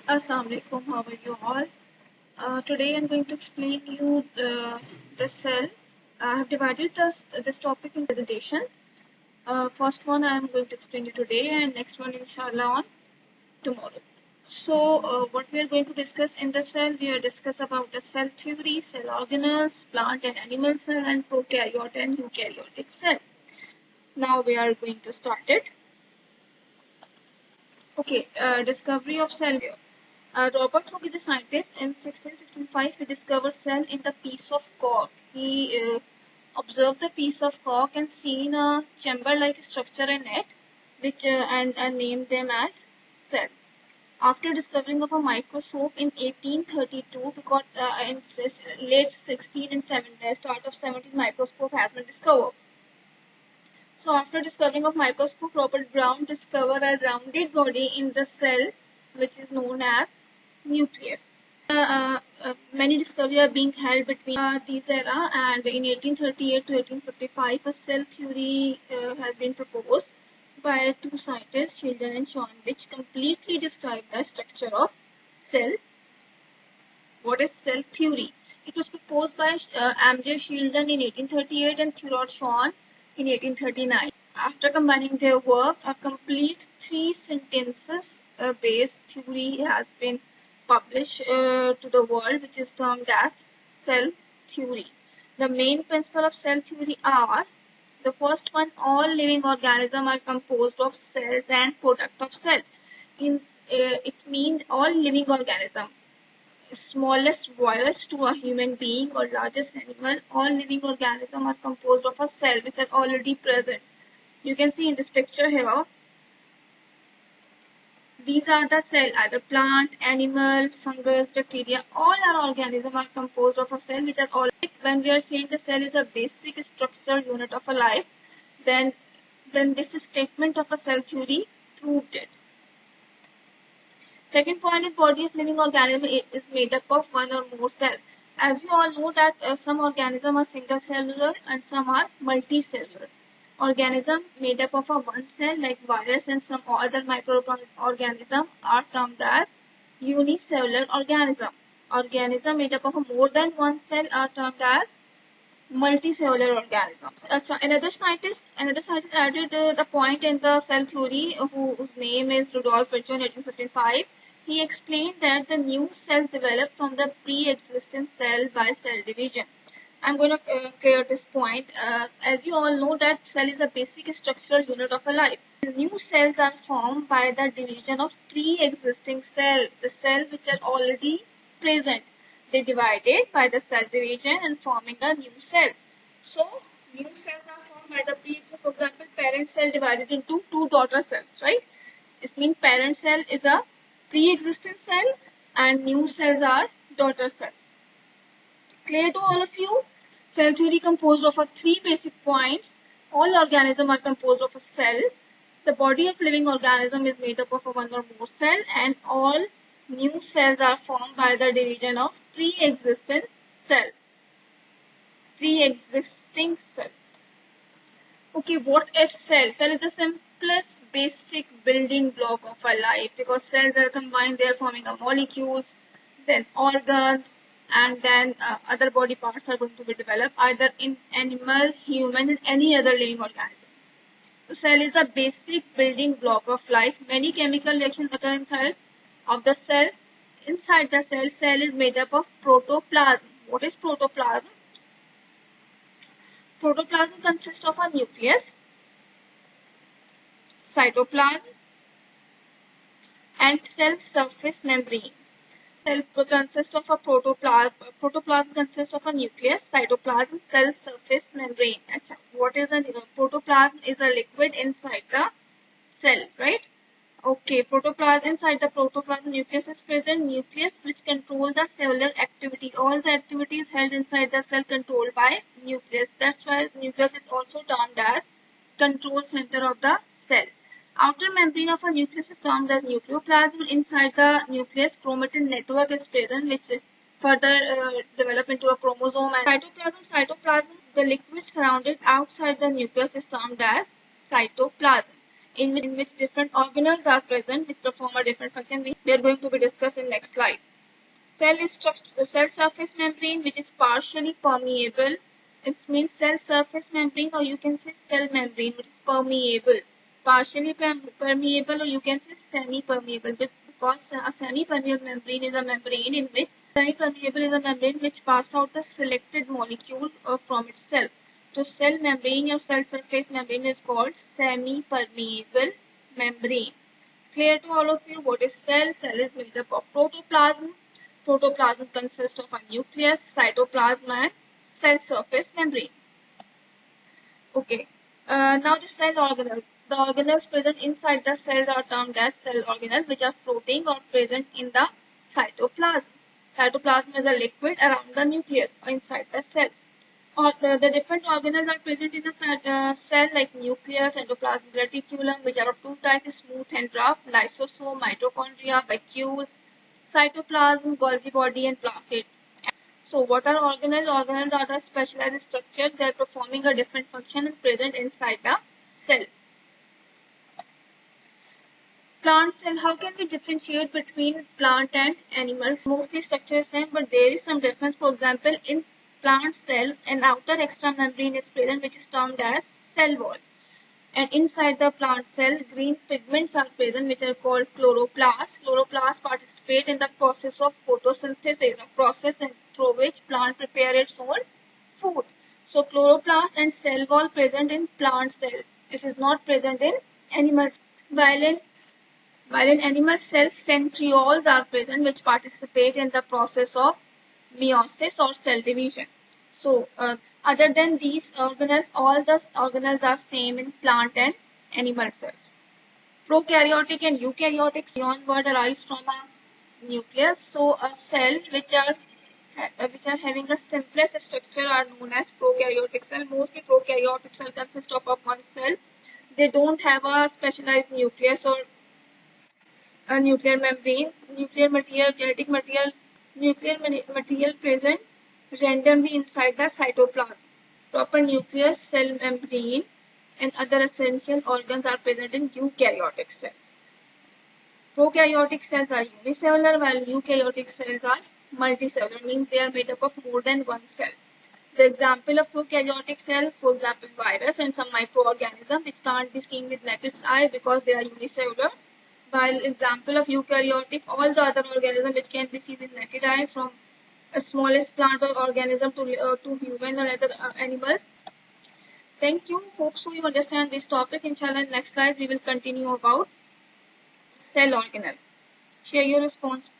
Assalamu alaikum, how are you all? Today I'm going to explain you the cell. I have divided this topic in presentation. First one I'm going to explain you today and next one inshallah on tomorrow. So what we are going to discuss in the cell, we are discuss about the cell theory, cell organelles, plant and animal cell and prokaryote and eukaryotic cell. Now we are going to start it. Okay, discovery of cell. Robert Hooke is a scientist. In 1665, he discovered cell in the piece of cork. He observed the piece of cork and seen a chamber-like structure in it, which and named them as cell. After discovering of a microscope in 1832, because in late 16 and 17, start of 17, microscope has been discovered. So after discovering of microscope, Robert Brown discovered a rounded body in the cell, which is known as nucleus. Many discoveries are being held between these era, and in 1838 to 1855, a cell theory has been proposed by two scientists, Sheldon and Schwann, which completely describe the structure of cell. What is cell theory? It was proposed by M.J. Sheldon in 1838 and Theodore Schwann in 1839. After combining their work, a complete three sentences based theory has been published to the world, which is termed as cell theory. The main principle of cell theory are: the first one, all living organisms are composed of cells and product of cells. It means all living organisms, smallest virus to a human being or largest animal, all living organisms are composed of a cell which are already present. You can see in this picture here, these are the cell, either plant, animal, fungus, bacteria, all our organisms are composed of a cell which are all. When we are saying the cell is a basic structural unit of a life, then this statement of a cell theory proved it. Second point is body of living organism is made up of one or more cells. As you all know that some organisms are single cellular and some are multicellular. Organism made up of a one cell like virus and some other microorganism are termed as unicellular organism. Organism made up of more than one cell are termed as multicellular organisms. So another scientist added the point in the cell theory, whose name is Rudolf Virchow in 1855. He explained that the new cells develop from the pre-existing cell by cell division. I'm going to clear this point. As you all know that cell is a basic structural unit of a life. New cells are formed by the division of pre-existing cells, the cells which are already present. They divided by the cell division and forming a new cells. So new cells are formed by the for example, parent cell divided into two daughter cells, right? This means parent cell is a pre-existing cell and new cells are daughter cell. Clear to all of you? Cell theory composed of three basic points. All organisms are composed of a cell. The body of living organism is made up of one or more cell, and all new cells are formed by the division of pre-existing cell. Pre-existing cell. Okay, what is cell? Cell is the simplest basic building block of a life, because cells are combined, they are forming a molecules, then organs, and then other body parts are going to be developed either in animal, human, and any other living organism. So cell is the basic building block of life. Many chemical reactions occur inside of the cells. Inside the cell is made up of protoplasm. What is protoplasm? Protoplasm consists of a nucleus, cytoplasm, and cell surface membrane. Cell consists of a protoplasm consists of a nucleus, cytoplasm, cell surface membrane. What is a protoplasm? Is a liquid inside the cell, right? Okay, protoplasm, inside the protoplasm nucleus is present. Nucleus which control the cellular activity. All the activities held inside the cell controlled by nucleus. That's why nucleus is also termed as control center of the cell. Outer membrane of a nucleus is termed as nucleoplasm. Inside the nucleus, chromatin network is present, which further develop into a chromosome. And cytoplasm, the liquid surrounded outside the nucleus is termed as cytoplasm. in which different organelles are present which perform a different function. We are going to be discussing next slide. Cell is the cell surface membrane which is partially permeable. It means cell surface membrane, or you can say cell membrane which is permeable. Partially permeable, or you can say semi-permeable, because a semi-permeable membrane is a membrane in which pass out the selected molecule from its cell. So cell membrane or cell surface membrane is called semi-permeable membrane. Clear to all of you what is cell? Cell is made up of protoplasm. Protoplasm consists of a nucleus, cytoplasm and cell surface membrane. Okay. Now the cell organelle. The organelles present inside the cells are termed as cell organelles, which are floating or present in the cytoplasm. Cytoplasm is a liquid around the nucleus or inside the cell. Or the different organelles are present in the cell like nucleus, endoplasmic reticulum, which are of two types, smooth and rough, lysosome, mitochondria, vacuoles, cytoplasm, Golgi body and placid. So what are organelles? Organelles are the specialized structures that are performing a different function and present inside the cell. Plant cell, how can we differentiate between plant and animals? Mostly structure is same, but there is some difference. For example, in plant cell, an outer extra membrane is present which is termed as cell wall. And inside the plant cell, green pigments are present which are called chloroplasts. Chloroplasts participate in the process of photosynthesis, a process through which plant prepare its own food. So chloroplast and cell wall present in plant cell. It is not present in animal cell. While in animal cells, centrioles are present which participate in the process of meiosis or cell division. So, other than these organelles, all the organelles are same in plant and animal cells. Prokaryotic and eukaryotic ion word arise from a nucleus. So, a cell which are having the simplest structure are known as prokaryotic cell. Mostly prokaryotic cell consist of one cell. They don't have a specialized nucleus or a nuclear membrane, nuclear material, genetic material, material present randomly inside the cytoplasm. Proper nucleus, cell membrane, and other essential organs are present in eukaryotic cells. Prokaryotic cells are unicellular, while eukaryotic cells are multicellular, means they are made up of more than one cell. The example of prokaryotic cell, for example, virus and some microorganism which can't be seen with naked eye because they are unicellular. While example of eukaryotic, all the other organisms which can be seen with naked eye, from a smallest plant or organism to human or other animals. Thank you. Hope so you understand this topic. Inshallah, next slide we will continue about cell organelles. Share your response.